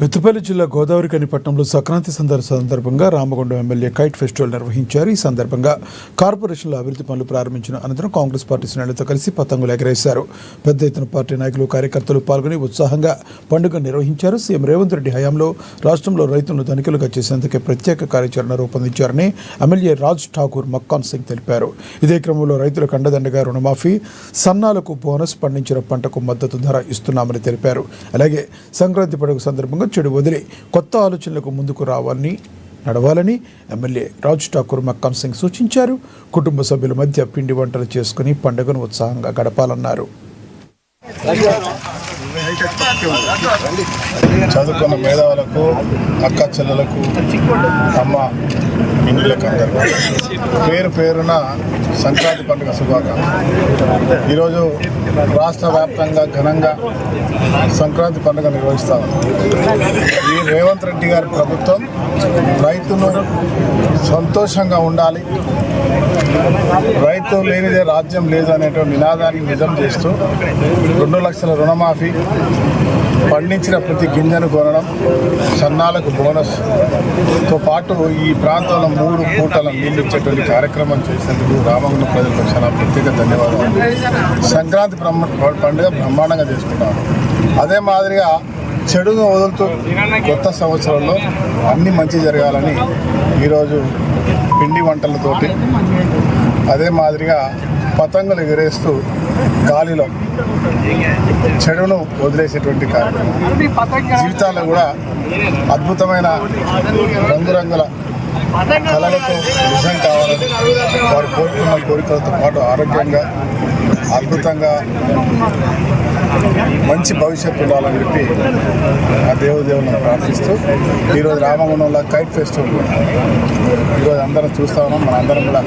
పెద్దపల్లి జిల్లా గోదావరిఖని పట్టణంలో సంక్రాంతి సందర్భంగా రామగుండం ఎమ్మెల్యే కైట్ ఫెస్టివల్ నిర్వహించారు. ఈ సందర్భంగా కార్పొరేషన్లో అభివృద్ధి పనులు ప్రారంభించిన అనంతరం కాంగ్రెస్ పార్టీ శ్రేణులతో కలిసి పతంగులు ఎగరేశారు. పెద్ద ఎత్తున పార్టీ నాయకులు కార్యకర్తలు పాల్గొని ఉత్సాహంగా పండుగ నిర్వహించారు. సీఎం రేవంత్ రెడ్డి హయాంలో రాష్ట్రంలో రైతులను ధనికులుగా చేసేందుకే ప్రత్యేక కార్యాచరణ రూపొందించారని ఎమ్మెల్యే రాజ్ ఠాకూర్ మక్కాన్ సింగ్ తెలిపారు. ఇదే క్రమంలో రైతులకు అండదండగా రుణమాఫీ, సన్నాలకు బోనస్, పండించిన పంటకు మద్దతు ధర ఇస్తున్నామని తెలిపారు. అలాగే సంక్రాంతి పండుగ సందర్భంగా చెడు వదిలి కొత్త ఆలోచనలకు ముందుకు నడవాలని ఎమ్మెల్యే రాజ్ ఠాకూర్ మక్కాన్ సింగ్ సూచించారు. కుటుంబ సభ్యుల మధ్య పిండి వంటలు చేసుకుని పండుగను ఉత్సాహంగా గడపాలన్నారు. చదువుకున్న మేధావులకు, అక్క చెల్లెలకు, అమ్మ ఇండ్లకు అందరికీ పేరు పేరున సంక్రాంతి పండుగ శుభాకాంక్షలు. ఈరోజు రాష్ట్ర వ్యాప్తంగా ఘనంగా సంక్రాంతి పండుగ నిర్వహిస్తాం. ఈ రేవంత్ రెడ్డి గారి ప్రభుత్వం రైతులు సంతోషంగా ఉండాలి, రైతు లేనిదే రాజ్యం లేదు అనేటువంటి నినాదాన్ని నిజం చేస్తూ 2 లక్షల రుణమాఫీ, పండించిన ప్రతి గింజను కొనడం, సన్నాలకు బోనస్తో పాటు ఈ ప్రాంతంలో 3 పూటల నీళ్ళు ఇచ్చేటువంటి కార్యక్రమం చేసేందుకు రామగుండం ప్రజలకు చాలా ప్రత్యేక ధన్యవాదాలు. సంక్రాంతి పండుగ బ్రహ్మాండంగా చేసుకుంటాము. అదే మాదిరిగా చెడును వదులుతూ కొత్త సంవత్సరంలో అన్నీ మంచి జరగాలని ఈరోజు పిండి వంటలతోటి, అదే మాదిరిగా పతంగులు ఎగరేస్తూ గాలిలో చెడును వదిలేసేటువంటి కార్యక్రమం. జీవితాల్లో కూడా అద్భుతమైన రంగురంగుల కళలతో నిజం కావాలని, వారు కోరుకున్న కోరికలతో పాటు ఆరోగ్యంగా, అద్భుతంగా మంచి భవిష్యత్తు ఉండాలని చెప్పి ఆ దేవుని ప్రార్థిస్తూ ఈరోజు రామగుండంలో కైట్ ఫెస్టివల్ ఈరోజు అందరం చూస్తూ ఉన్నాం. మన అందరం కూడా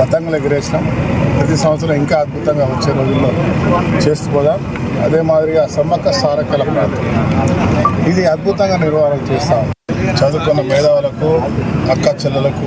పతంగులు ఎగిరేసినాం. ప్రతి సంవత్సరం ఇంకా అద్భుతంగా వచ్చే రోజుల్లో చేస్తూ పోదాం. అదే మాదిరిగా సమ్మక్క సారక్కల ప్రాంతం ఇది అద్భుతంగా నిర్వహణ చేస్తాం. చదువుకున్న మేధావులకు, అక్క చెల్లెలకు